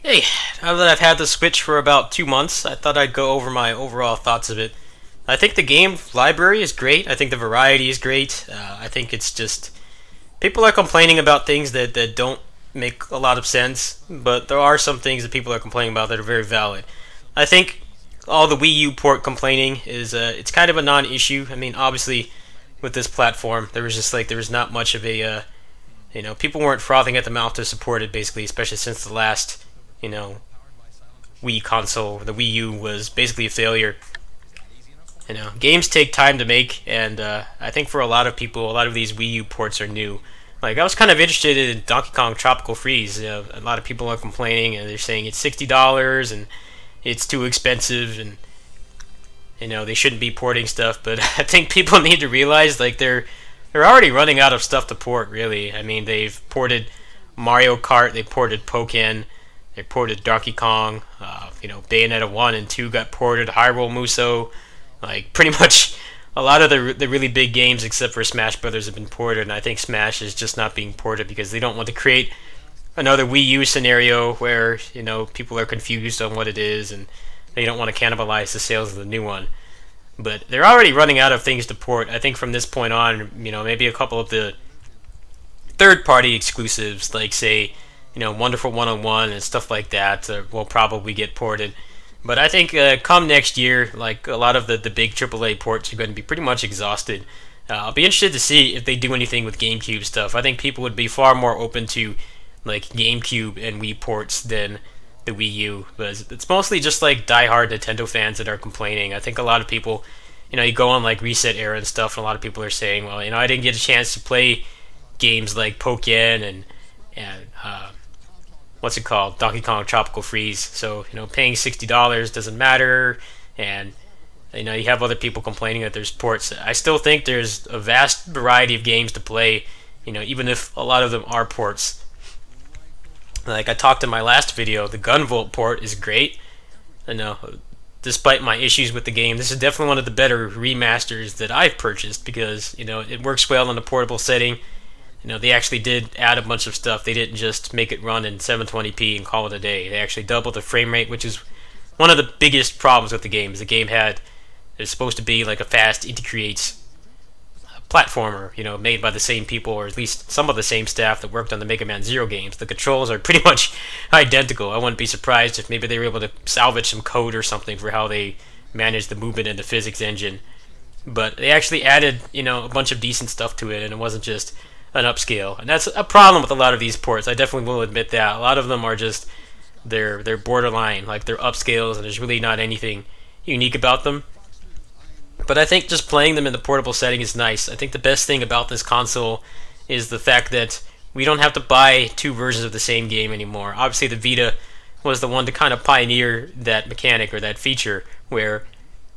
Hey, now that I've had the Switch for about 2 months, I thought I'd go over my overall thoughts of it. I think the game library is great. I think the variety is great. I think it's just people are complaining about things that don't make a lot of sense, but there are some things that people are complaining about that are very valid. I think all the Wii U port complaining is it's kind of a non-issue. I mean, obviously, with this platform, there was not much of a people weren't frothing at the mouth to support it basically, especially since the last you know Wii console, the Wii U was basically a failure. Games take time to make, and I think for a lot of people, a lot of these Wii U ports are new. Like I was kind of interested in Donkey Kong Tropical Freeze. A lot of people are complaining, and they're saying it's $60 and it's too expensive, and they shouldn't be porting stuff. But I think people need to realize like they're already running out of stuff to port. Really, I mean they've ported Mario Kart, they ported Pokken, they ported Donkey Kong. Bayonetta 1 and 2 got ported. Hyrule Muso, like pretty much a lot of the really big games except for Smash Brothers have been ported, and I think Smash is just not being ported because they don't want to create another Wii U scenario where people are confused on what it is, and they don't want to cannibalize the sales of the new one. But they're already running out of things to port. I think from this point on, maybe a couple of the third-party exclusives, like say, Wonderful 101 and stuff like that, will probably get ported. But I think come next year, like a lot of the big AAA ports are going to be pretty much exhausted. I'll be interested to see if they do anything with GameCube stuff. I think people would be far more open to like GameCube and Wii ports than the Wii U. But it's mostly just like die-hard Nintendo fans that are complaining. I think a lot of people, you go on like Reset Era and stuff, and a lot of people are saying, well, I didn't get a chance to play games like Pokken and what's it called, Donkey Kong Tropical Freeze. So paying $60 doesn't matter, and you have other people complaining that there's ports. I still think there's a vast variety of games to play. Even if a lot of them are ports. Like I talked in my last video, the Gunvolt port is great. Despite my issues with the game, this is definitely one of the better remasters that I've purchased because it works well in a portable setting. They actually did add a bunch of stuff. They didn't just make it run in 720p and call it a day. They actually doubled the frame rate, which is one of the biggest problems with the game. The game it's supposed to be like a fast Inti Creates platformer, made by the same people, or at least some of the same staff that worked on the Mega Man Zero games. The controls are pretty much identical. I wouldn't be surprised if maybe they were able to salvage some code or something for how they managed the movement in the physics engine. But they actually added, a bunch of decent stuff to it, and it wasn't just an upscale. And that's a problem with a lot of these ports. I definitely will admit that. A lot of them are just, they're borderline, like they're upscales, and there's really not anything unique about them. But I think just playing them in the portable setting is nice. I think the best thing about this console is the fact that we don't have to buy two versions of the same game anymore. Obviously, the Vita was the one to kind of pioneer that mechanic or that feature where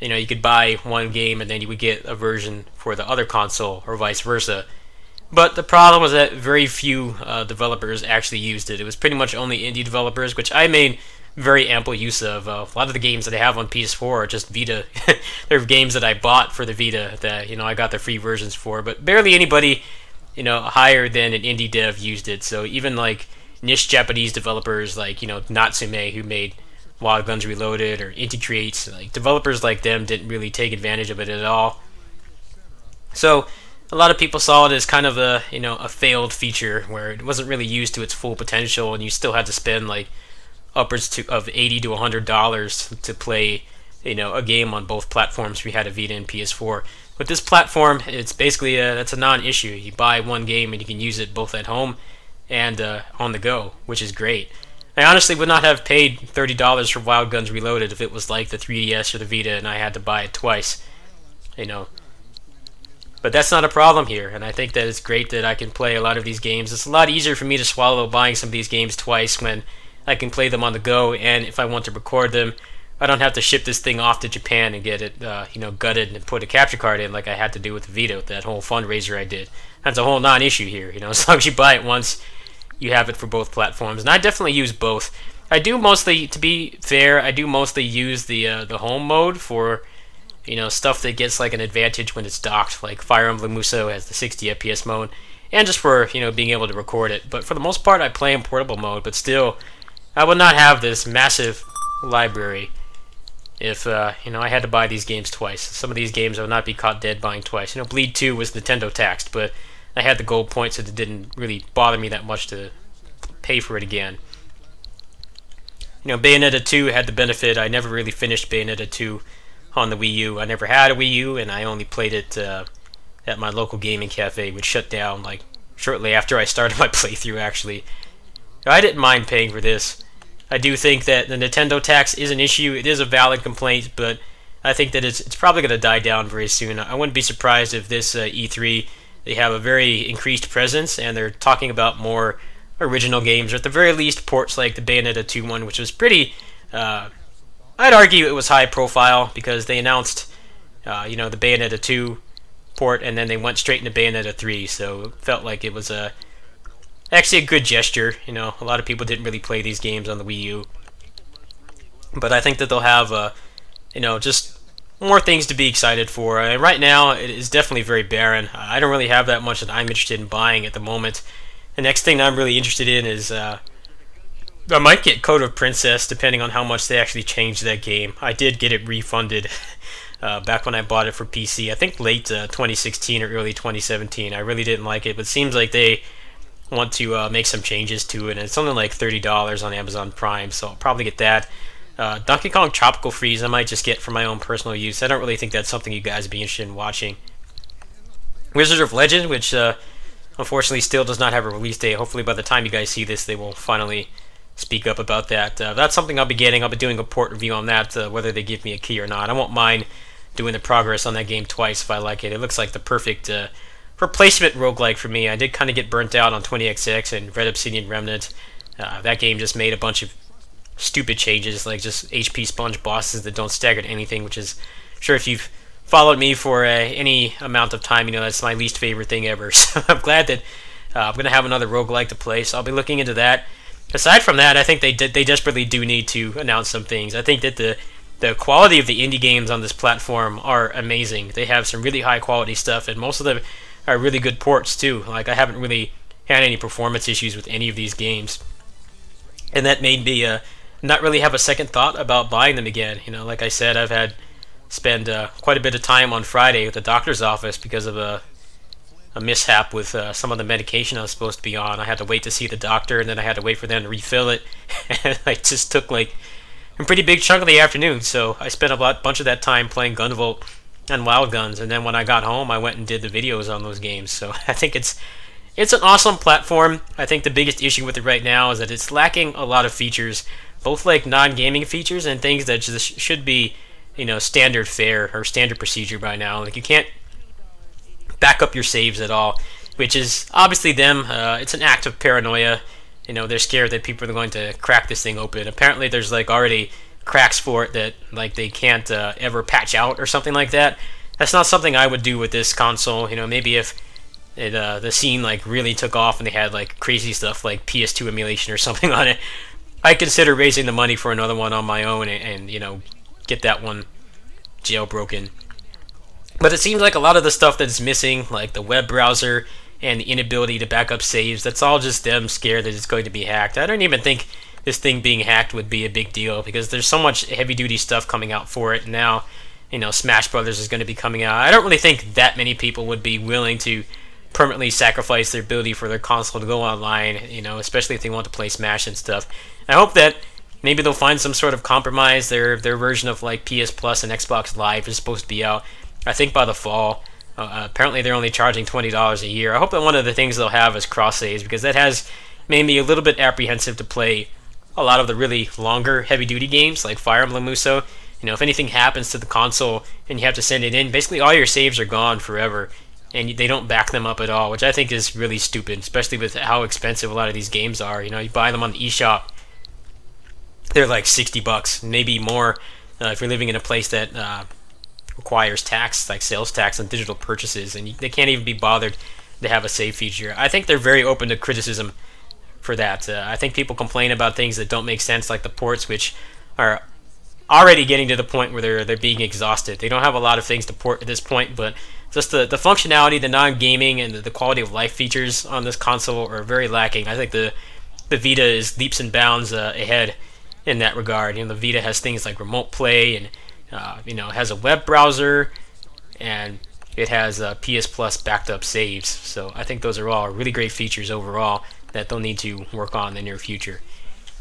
you could buy one game and then you would get a version for the other console or vice versa. But the problem was that very few developers actually used it. It was pretty much only indie developers, which I made very ample use of. A lot of the games that I have on PS4 are just Vita. They're games that I bought for the Vita that I got the free versions for. But barely anybody higher than an indie dev used it. So even like niche Japanese developers like Natsume, who made Wild Guns Reloaded, or Inti Creates, like developers like them didn't really take advantage of it at all. So a lot of people saw it as kind of a failed feature where it wasn't really used to its full potential, and you still had to spend like upwards of $80 to $100 to play a game on both platforms. We had a Vita and PS4. With this platform, it's basically that's a non-issue. You buy one game and you can use it both at home and on the go, which is great. I honestly would not have paid $30 for Wild Guns Reloaded if it was like the 3DS or the Vita and I had to buy it twice. But that's not a problem here, and I think that it's great that I can play a lot of these games. It's a lot easier for me to swallow buying some of these games twice when I can play them on the go, and if I want to record them, I don't have to ship this thing off to Japan and get it, gutted and put a capture card in like I had to do with the Vita, with that whole fundraiser I did. That's a whole non-issue here. As long as you buy it once, you have it for both platforms, and I definitely use both. I do mostly, to be fair, I do mostly use the home mode for stuff that gets like an advantage when it's docked, like Fire Emblem Muso has the 60 FPS mode, and just for being able to record it. But for the most part, I play in portable mode. But still, I would not have this massive library if you know, I had to buy these games twice. Some of these games I would not be caught dead buying twice. You know, Bleed 2 was Nintendo taxed, but I had the gold points, so it didn't really bother me that much to pay for it again. You know, Bayonetta 2 had the benefit. I never really finished Bayonetta 2 on the Wii U. I never had a Wii U, and I only played it at my local gaming cafe, which shut down like shortly after I started my playthrough. Actually, I didn't mind paying for this. I do think that the Nintendo tax is an issue. It is a valid complaint, but I think that it's probably going to die down very soon. I wouldn't be surprised if this E3, they have a very increased presence, and they're talking about more original games, or at the very least ports like the Bayonetta 2 one, which was pretty, I'd argue it was high profile, because they announced, you know, the Bayonetta 2 port, and then they went straight into Bayonetta 3, so it felt like it was actually a good gesture. You know, a lot of people didn't really play these games on the Wii U, but I think that they'll have, you know, just more things to be excited for. And right now, it is definitely very barren. I don't really have that much that I'm interested in buying at the moment. The next thing I'm really interested in is I might get Code of Princess, depending on how much they actually changed that game. I did get it refunded back when I bought it for PC. I think late 2016 or early 2017. I really didn't like it, but it seems like they want to make some changes to it, and it's something like $30 on Amazon Prime, so I'll probably get that. Donkey Kong Tropical Freeze I might just get for my own personal use. I don't really think that's something you guys would be interested in watching. Wizard of Legend, which unfortunately still does not have a release date. Hopefully by the time you guys see this, they will finally speak up about that. That's something I'll be getting. I'll be doing a port review on that, whether they give me a key or not. I won't mind doing the progress on that game twice if I like it. It looks like the perfect replacement roguelike for me. I did kind of get burnt out on 20XX and Red Obsidian Remnant. That game just made a bunch of stupid changes, like just HP sponge bosses that don't stagger to anything, which is, sure, if you've followed me for any amount of time, you know that's my least favorite thing ever. So I'm glad that I'm going to have another roguelike to play, so I'll be looking into that. Aside from that, I think they desperately do need to announce some things. I think that the quality of the indie games on this platform are amazing. They have some really high quality stuff, and most of them are really good ports too. Like, I haven't really had any performance issues with any of these games, and that made me not really have a second thought about buying them again. You know, like I said, I've had spend quite a bit of time on Friday at the doctor's office because of a mishap with some of the medication I was supposed to be on. I had to wait to see the doctor, and then I had to wait for them to refill it, and I just took like a pretty big chunk of the afternoon. So I spent a bunch of that time playing Gunvolt and Wild Guns, and then when I got home, I went and did the videos on those games. So I think it's an awesome platform. I think the biggest issue with it right now is that it's lacking a lot of features, both like non-gaming features and things that just should be, you know, standard fare or standard procedure by now. Like, you can't back up your saves at all, which is obviously them. It's an act of paranoia. You know, they're scared that people are going to crack this thing open. Apparently there's like already cracks for it that like they can't ever patch out or something like that. That's not something I would do with this console. You know, maybe if it, the scene like really took off and they had like crazy stuff like PS2 emulation or something on it, I'd consider raising the money for another one on my own and you know, get that one jailbroken. But it seems like a lot of the stuff that's missing, like the web browser and the inability to back up saves, that's all just them scared that it's going to be hacked. I don't even think this thing being hacked would be a big deal, because there's so much heavy-duty stuff coming out for it. And now, you know, Smash Brothers is going to be coming out. I don't really think that many people would be willing to permanently sacrifice their ability for their console to go online, you know, especially if they want to play Smash and stuff. I hope that maybe they'll find some sort of compromise. Their version of like PS Plus and Xbox Live is supposed to be out, I think, by the fall. Apparently they're only charging $20 a year. I hope that one of the things they'll have is cross saves, because that has made me a little bit apprehensive to play a lot of the really longer heavy-duty games like Fire Emblem Muso. You know, if anything happens to the console and you have to send it in, basically all your saves are gone forever, and they don't back them up at all, which I think is really stupid, especially with how expensive a lot of these games are. You know, you buy them on the eShop, they're like $60, maybe more, if you're living in a place that requires tax, like sales tax on digital purchases, and they can't even be bothered to have a save feature. I think they're very open to criticism for that. I think people complain about things that don't make sense, like the ports, which are already getting to the point where they're being exhausted. They don't have a lot of things to port at this point, but just the functionality, the non-gaming, and the quality of life features on this console are very lacking. I think the the Vita is leaps and bounds ahead in that regard. The Vita has things like remote play, and it has a web browser, and it has PS Plus backed up saves. So I think those are all really great features overall that they'll need to work on in the near future.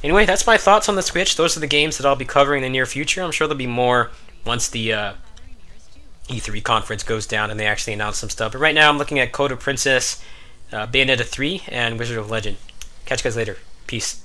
Anyway, that's my thoughts on the Switch. Those are the games that I'll be covering in the near future. I'm sure there'll be more once the E3 conference goes down and they actually announce some stuff. But right now I'm looking at Code of Princess, Bayonetta 3, and Wizard of Legend. Catch you guys later. Peace.